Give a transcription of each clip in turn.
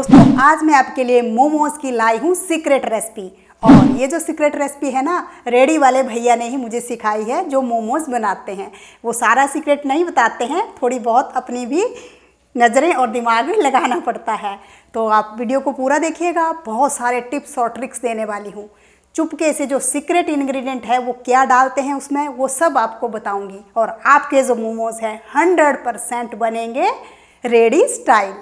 दोस्तों आज मैं आपके लिए मोमोज की लाई हूँ सीक्रेट रेसिपी। और ये जो सीक्रेट रेसिपी है ना, रेडी वाले भैया ने ही मुझे सिखाई है जो मोमोज बनाते हैं। वो सारा सीक्रेट नहीं बताते हैं, थोड़ी बहुत अपनी भी नज़रें और दिमाग भी लगाना पड़ता है। तो आप वीडियो को पूरा देखिएगा, बहुत सारे टिप्स और ट्रिक्स देने वाली हूँ। चुपके से जो सीक्रेट इंग्रेडिएंट है वो क्या डालते हैं उसमें, वो सब आपको बताऊंगी। और आपके जो मोमोज हैं 100% बनेंगे रेडी स्टाइल।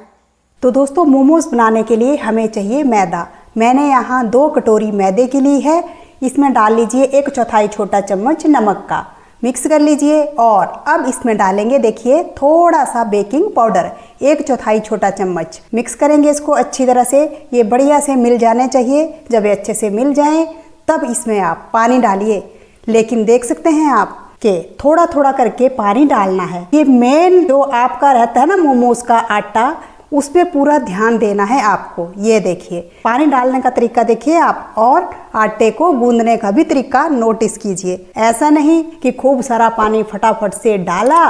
तो दोस्तों मोमोज बनाने के लिए हमें चाहिए मैदा। मैंने यहाँ 2 कटोरी मैदे की ली है। इसमें डाल लीजिए 1/4 छोटा चम्मच नमक का, मिक्स कर लीजिए। और अब इसमें डालेंगे देखिए थोड़ा सा बेकिंग पाउडर, 1/4 छोटा चम्मच। मिक्स करेंगे इसको अच्छी तरह से, ये बढ़िया से मिल जाने चाहिए। जब ये अच्छे से मिल जाएं तब इसमें आप पानी डालिए। लेकिन देख सकते हैं आप कि थोड़ा थोड़ा करके पानी डालना है। ये मेन जो आपका रहता है ना मोमोज का आटा, उस पर पूरा ध्यान देना है आपको। ये देखिए पानी डालने का तरीका देखिए आप, और आटे को गूंदने का भी तरीका नोटिस कीजिए। ऐसा नहीं कि खूब सारा पानी फटाफट से डाला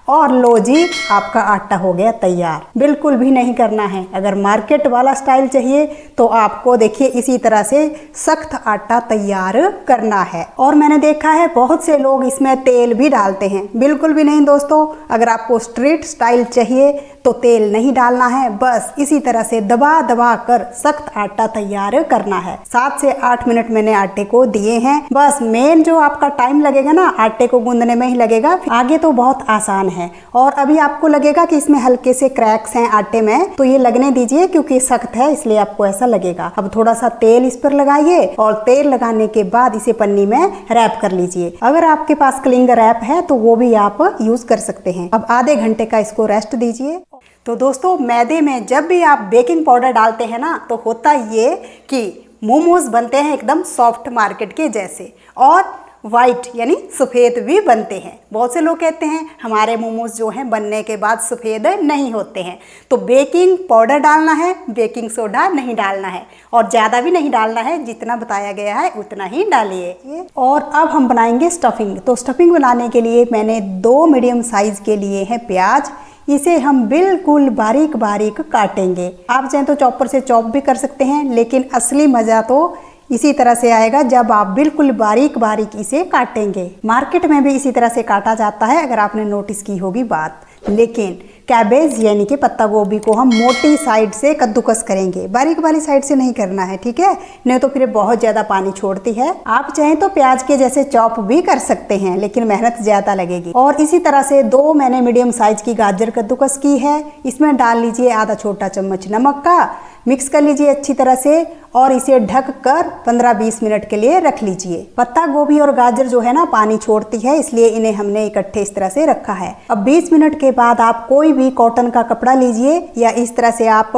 और लो जी आपका आटा हो गया तैयार, बिल्कुल भी नहीं करना है। अगर मार्केट वाला स्टाइल चाहिए तो आपको देखिए इसी तरह से सख्त आटा तैयार करना है। और मैंने देखा है बहुत से लोग इसमें तेल भी डालते हैं, बिल्कुल भी नहीं दोस्तों। अगर आपको स्ट्रीट स्टाइल चाहिए तो तेल नहीं डालना है, बस इसी तरह से दबा दबा कर सख्त आटा तैयार करना है। 7 से 8 मिनट मैंने आटे को दिए हैं। बस मेन जो आपका टाइम लगेगा ना आटे को गूंदने में ही लगेगा, आगे तो बहुत आसान है। और अभी आपको लगेगा कि इसमें हल्के से क्रैक्स हैं आटे में, तो ये लगने दीजिए क्योंकि सख्त है इसलिए आपको ऐसा लगेगा। अब थोड़ा सा तेल इस पर लगाइए और तेल लगाने के बाद इसे पन्नी में रैप कर लीजिए। अगर आपके पास क्लिंगर रैप है तो वो भी आप यूज कर सकते हैं। अब आधे घंटे का इसको रेस्ट दीजिए। तो दोस्तों मैदे में जब भी आप बेकिंग पाउडर डालते हैं ना, तो होता ये कि मोमोज बनते हैं एकदम सॉफ्ट मार्केट के जैसे, और वाइट यानी सफ़ेद भी बनते हैं। बहुत से लोग कहते हैं हमारे मोमोज जो हैं बनने के बाद सफ़ेद नहीं होते हैं। तो बेकिंग पाउडर डालना है, बेकिंग सोडा नहीं डालना है, और ज़्यादा भी नहीं डालना है। जितना बताया गया है उतना ही डालिए। और अब हम बनाएंगे स्टफिंग। तो स्टफिंग बनाने के लिए मैंने 2 मीडियम साइज़ के लिए हैं प्याज। इसे हम बिल्कुल बारीक बारीक काटेंगे। आप चाहें तो चॉपर से चॉप भी कर सकते हैं, लेकिन असली मज़ा तो इसी तरह से आएगा जब आप बिल्कुल बारीक बारीक इसे काटेंगे। मार्केट में भी इसी तरह से काटा जाता है, अगर आपने नोटिस की होगी बात। लेकिन कैबेज यानी कि पत्ता गोभी को हम मोटी साइड से कद्दूकस करेंगे, बारीक वाली साइड से नहीं करना है, ठीक है? नहीं तो फिर बहुत ज़्यादा पानी छोड़ती है। आप चाहें तो प्याज के जैसे चॉप भी कर सकते हैं, लेकिन मेहनत ज़्यादा लगेगी। और इसी तरह से 2 मैंने मीडियम साइज की गाजर कद्दूकस की है। इसमें डाल लीजिए आधा छोटा चम्मच नमक का, मिक्स कर लीजिए अच्छी तरह से और इसे ढक कर 15-20 मिनट के लिए रख लीजिए। पत्ता गोभी और गाजर जो है ना पानी छोड़ती है, इसलिए इन्हें हमने इकट्ठे इस तरह से रखा है। अब 20 मिनट के बाद आप कोई भी कॉटन का कपड़ा लीजिए, या इस तरह से आप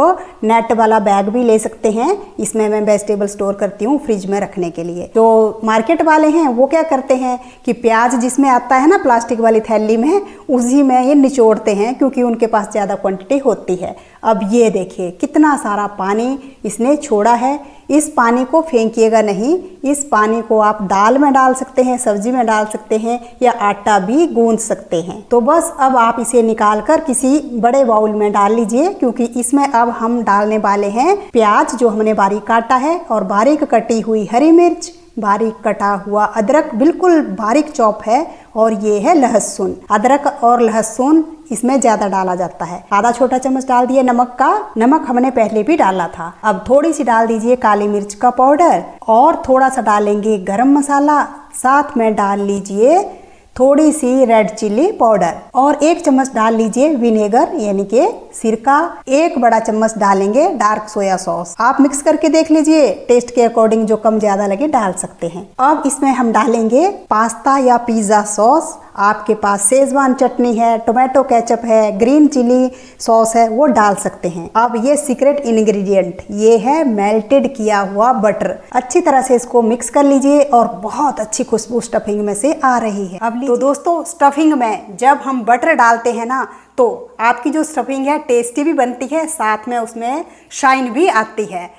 नेट वाला बैग भी ले सकते हैं। इसमें मैं वेजिटेबल स्टोर करती हूँ फ्रिज में रखने के लिए। जो मार्केट वाले हैं वो क्या करते हैं कि प्याज जिसमें आता है ना प्लास्टिक वाली थैली में, उसी में ये निचोड़ते हैं क्योंकि उनके पास ज़्यादा क्वांटिटी होती है। अब ये देखिए कितना सारा पानी इसने छोड़ा है। इस पानी को फेंकिएगा नहीं, इस पानी को आप दाल में डाल सकते हैं, सब्जी में डाल सकते हैं, या आटा भी गूंद सकते हैं। तो बस अब आप इसे निकाल कर किसी बड़े बाउल में डाल लीजिए, क्योंकि इसमें अब हम डालने वाले हैं प्याज जो हमने बारीक काटा है, और बारीक कटी हुई हरी मिर्च, बारीक कटा हुआ अदरक बिल्कुल बारीक चॉप है, और ये है लहसुन। अदरक और लहसुन इसमें ज़्यादा डाला जाता है। आधा छोटा चम्मच डाल दिए नमक का, नमक हमने पहले भी डाला था। अब थोड़ी सी डाल दीजिए काली मिर्च का पाउडर, और थोड़ा सा डालेंगे गरम मसाला, साथ में डाल लीजिए थोड़ी सी रेड चिल्ली पाउडर, और 1 चम्मच डाल लीजिए विनेगर यानी कि सिरका। 1 बड़ा चम्मच डालेंगे डार्क सोया सॉस। आप मिक्स करके देख लीजिए, टेस्ट के अकॉर्डिंग जो कम ज्यादा लगे डाल सकते हैं। अब इसमें हम डालेंगे पास्ता या पिज्ज़ा सॉस। आपके पास शेजवान चटनी है, टोमेटो केचप है, ग्रीन चिली सॉस है, वो डाल सकते हैं। अब ये सीक्रेट इंग्रेडिएंट ये है मेल्टेड किया हुआ बटर। अच्छी तरह से इसको मिक्स कर लीजिए, और बहुत अच्छी खुशबू स्टफिंग में से आ रही है। अब तो दोस्तों स्टफिंग में जब हम बटर डालते हैं ना, तो आपकी जो स्टफिंग है टेस्टी भी बनती है, साथ में उसमें शाइन भी आती है।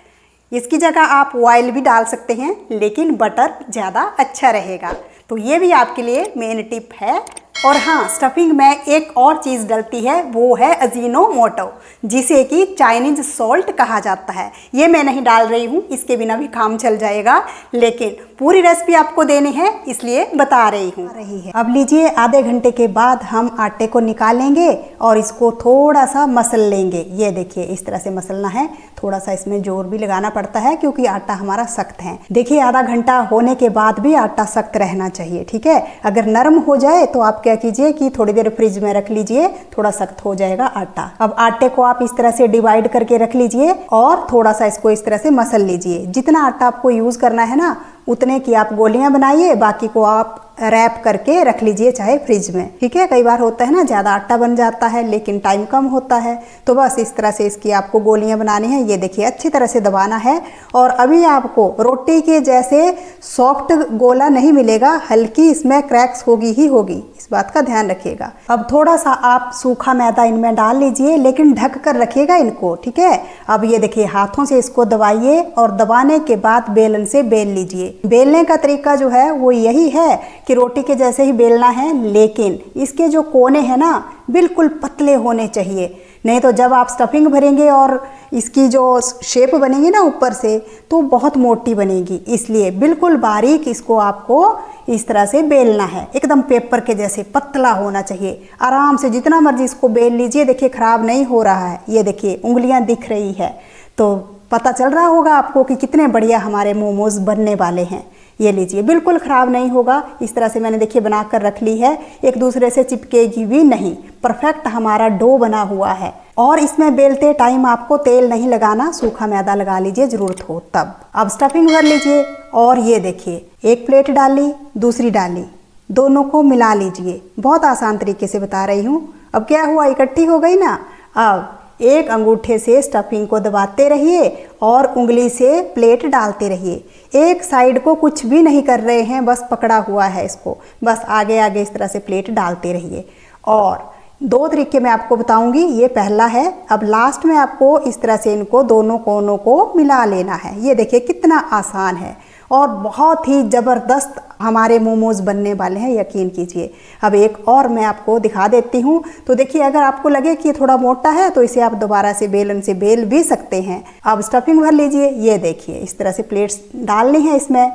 इसकी जगह आप ऑयल भी डाल सकते हैं, लेकिन बटर ज़्यादा अच्छा रहेगा। तो ये भी आपके लिए मेन टिप है। और हाँ, स्टफिंग में एक और चीज़ डलती है, वो है अजीनोमोटो, जिसे कि चाइनीज सॉल्ट कहा जाता है। ये मैं नहीं डाल रही हूँ, इसके बिना भी काम चल जाएगा, लेकिन पूरी रेसिपी आपको देनी है इसलिए बता रही हूँ। अब लीजिए, आधे घंटे के बाद हम आटे को निकालेंगे और इसको थोड़ा सा मसल लेंगे। ये देखिए, इस तरह से मसलना है। थोड़ा सा इसमें जोर भी लगाना पड़ता है क्योंकि आटा हमारा सख्त है। देखिए, आधा घंटा होने के बाद भी आटा सख्त रहना चाहिए, ठीक है। अगर नरम हो जाए तो आप क्या कीजिए कि थोड़ी देर फ्रिज में रख लीजिए, थोड़ा सख्त हो जाएगा आटा। अब आटे को आप इस तरह से डिवाइड करके रख लीजिए और थोड़ा सा इसको इस तरह से मसल लीजिए। जितना आटा आपको यूज करना है ना, उतने की आप गोलियां बनाइए, बाकी को आप रैप करके रख लीजिए, चाहे फ्रिज में, ठीक है। कई बार होता है ना, ज़्यादा आटा बन जाता है लेकिन टाइम कम होता है, तो बस इस तरह से इसकी आपको गोलियां बनानी है। ये देखिए, अच्छी तरह से दबाना है और अभी आपको रोटी के जैसे सॉफ्ट गोला नहीं मिलेगा, हल्की इसमें क्रैक्स होगी ही होगी, इस बात का ध्यान रखिएगा। अब थोड़ा सा आप सूखा मैदा इनमें डाल लीजिए, लेकिन ढक कर रखिएगा इनको, ठीक है। अब ये देखिए, हाथों से इसको दबाइए और दबाने के बाद बेलन से बेल लीजिए। बेलने का तरीका जो है वो यही है कि रोटी के जैसे ही बेलना है, लेकिन इसके जो कोने हैं ना, बिल्कुल पतले होने चाहिए। नहीं तो जब आप स्टफिंग भरेंगे और इसकी जो शेप बनेगी ना ऊपर से, तो बहुत मोटी बनेगी। इसलिए बिल्कुल बारीक इसको आपको इस तरह से बेलना है, एकदम पेपर के जैसे पतला होना चाहिए। आराम से जितना मर्जी इसको बेल लीजिए। देखिए, खराब नहीं हो रहा है। ये देखिए, उंगलियां दिख रही है, तो पता चल रहा होगा आपको कि कितने बढ़िया हमारे मोमोज बनने वाले हैं। ये लीजिए, बिल्कुल ख़राब नहीं होगा। इस तरह से मैंने देखिए बना कर रख ली है, एक दूसरे से चिपकेगी भी नहीं। परफेक्ट हमारा डो बना हुआ है। और इसमें बेलते टाइम आपको तेल नहीं लगाना, सूखा मैदा लगा लीजिए ज़रूरत हो तब। अब स्टफिंग भर लीजिए और ये देखिए, एक प्लेट डाली, दूसरी डाली, दोनों को मिला लीजिए। बहुत आसान तरीके से बता रही हूँ। अब क्या हुआ, इकट्ठी हो गई ना। अब एक अंगूठे से स्टफिंग को दबाते रहिए और उंगली से प्लेट डालते रहिए। एक साइड को कुछ भी नहीं कर रहे हैं, बस पकड़ा हुआ है इसको, बस आगे आगे इस तरह से प्लेट डालते रहिए। और दो तरीके मैं आपको बताऊंगी, ये पहला है। अब लास्ट में आपको इस तरह से इनको दोनों कोनों को मिला लेना है। ये देखिए कितना आसान है और बहुत ही ज़बरदस्त हमारे मोमोज बनने वाले हैं, यकीन कीजिए। अब एक और मैं आपको दिखा देती हूँ। तो देखिए, अगर आपको लगे कि थोड़ा मोटा है तो इसे आप दोबारा से बेलन से बेल भी सकते हैं। अब स्टफिंग भर लीजिए। ये देखिए, इस तरह से प्लेट्स डालनी है इसमें,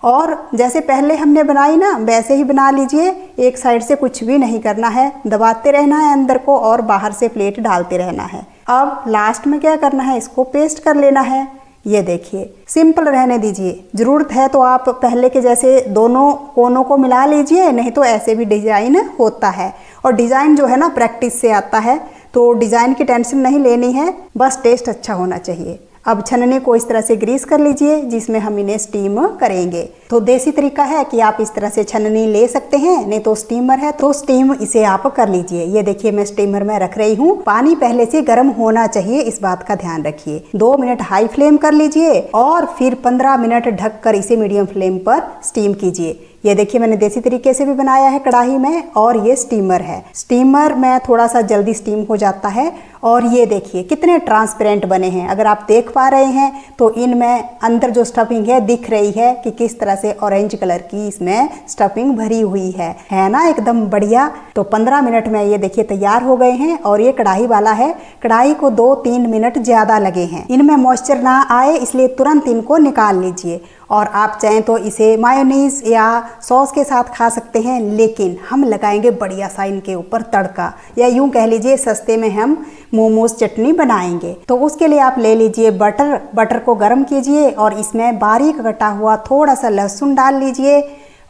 और जैसे पहले हमने बनाई ना, वैसे ही बना लीजिए। एक साइड से कुछ भी नहीं करना है, दबाते रहना है अंदर को और बाहर से प्लेट डालते रहना है। अब लास्ट में क्या करना है, इसको पेस्ट कर लेना है। ये देखिए, सिंपल रहने दीजिए। ज़रूरत है तो आप पहले के जैसे दोनों कोनों को मिला लीजिए, नहीं तो ऐसे भी डिज़ाइन होता है। और डिज़ाइन जो है ना, प्रैक्टिस से आता है, तो डिज़ाइन की टेंशन नहीं लेनी है, बस टेस्ट अच्छा होना चाहिए। अब छन्नी को इस तरह से ग्रीस कर लीजिए, जिसमें हम इन्हें स्टीम करेंगे। तो देसी तरीका है कि आप इस तरह से छन्नी ले सकते हैं, नहीं तो स्टीमर है तो स्टीम इसे आप कर लीजिए। ये देखिए, मैं स्टीमर में रख रही हूँ। पानी पहले से गर्म होना चाहिए, इस बात का ध्यान रखिए। 2 मिनट हाई फ्लेम कर लीजिए और फिर 15 मिनट ढककर इसे मीडियम फ्लेम पर स्टीम कीजिए। ये देखिए, मैंने देसी तरीके से भी बनाया है कढ़ाई में, और ये स्टीमर है। स्टीमर में थोड़ा सा जल्दी स्टीम हो जाता है। और ये देखिए कितने ट्रांसपेरेंट बने हैं। अगर आप देख पा रहे हैं तो इनमें अंदर जो स्टफिंग है दिख रही है कि किस तरह से ऑरेंज कलर की इसमें स्टफिंग भरी हुई है ना, एकदम बढ़िया। तो 15 मिनट में ये देखिए तैयार हो गए हैं। और ये कढ़ाई वाला है, कढ़ाई को 2-3 मिनट ज़्यादा लगे हैं। इनमें मॉइस्चर ना आए, इसलिए तुरंत इनको निकाल लीजिए। और आप चाहें तो इसे मायोनीज या सॉस के साथ खा सकते हैं, लेकिन हम लगाएंगे बढ़िया सा इनके ऊपर तड़का, या यूं कह लीजिए सस्ते में हम मोमोज चटनी बनाएंगे। तो उसके लिए आप ले लीजिए बटर को गर्म कीजिए और इसमें बारीक कटा हुआ थोड़ा सा लहसुन डाल लीजिए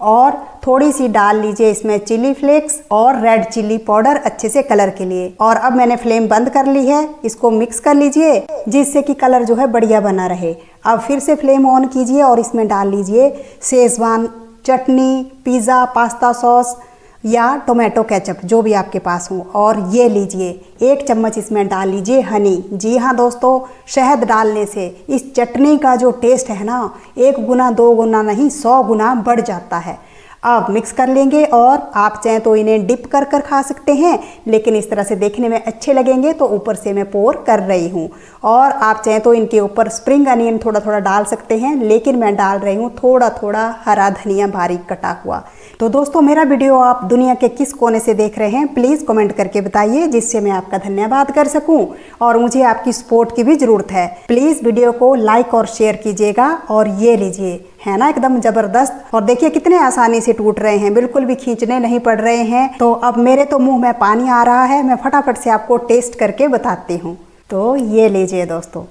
और थोड़ी सी डाल लीजिए इसमें चिली फ्लेक्स और रेड चिली पाउडर अच्छे से कलर के लिए। और अब मैंने फ्लेम बंद कर ली है, इसको मिक्स कर लीजिए जिससे कि कलर जो है बढ़िया बना रहे। अब फिर से फ्लेम ऑन कीजिए और इसमें डाल लीजिए शेजवान चटनी, पिज़्ज़ा पास्ता सॉस या टोमेटो केचप, जो भी आपके पास हो। और ये लीजिए 1 चम्मच इसमें डाल लीजिए हनी। जी हाँ दोस्तों, शहद डालने से इस चटनी का जो टेस्ट है ना, 1 गुना 2 गुना नहीं 100 गुना बढ़ जाता है। अब मिक्स कर लेंगे और आप चाहें तो इन्हें डिप कर कर खा सकते हैं, लेकिन इस तरह से देखने में अच्छे लगेंगे तो ऊपर से मैं पोर कर रही हूँ। और आप चाहें तो इनके ऊपर स्प्रिंग अनियन थोड़ा थोड़ा डाल सकते हैं, लेकिन मैं डाल रही हूँ थोड़ा थोड़ा हरा धनिया बारीक कटा हुआ। तो दोस्तों मेरा वीडियो आप दुनिया के किस कोने से देख रहे हैं प्लीज़ कमेंट करके बताइए, जिससे मैं आपका धन्यवाद कर सकूं और मुझे आपकी सपोर्ट की भी ज़रूरत है। प्लीज़ वीडियो को लाइक और शेयर कीजिएगा। और ये लीजिए, है ना एकदम ज़बरदस्त। और देखिए कितने आसानी से टूट रहे हैं, बिल्कुल भी खींचने नहीं पड़ रहे हैं। तो अब मेरे तो मुँह में पानी आ रहा है, मैं फटाफट से आपको टेस्ट करके बताती हूँ। तो ये लीजिए दोस्तों,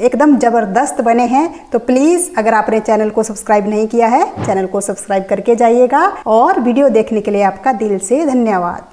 एकदम ज़बरदस्त बने हैं। तो प्लीज़ अगर आपने चैनल को सब्सक्राइब नहीं किया है, चैनल को सब्सक्राइब करके जाइएगा। और वीडियो देखने के लिए आपका दिल से धन्यवाद।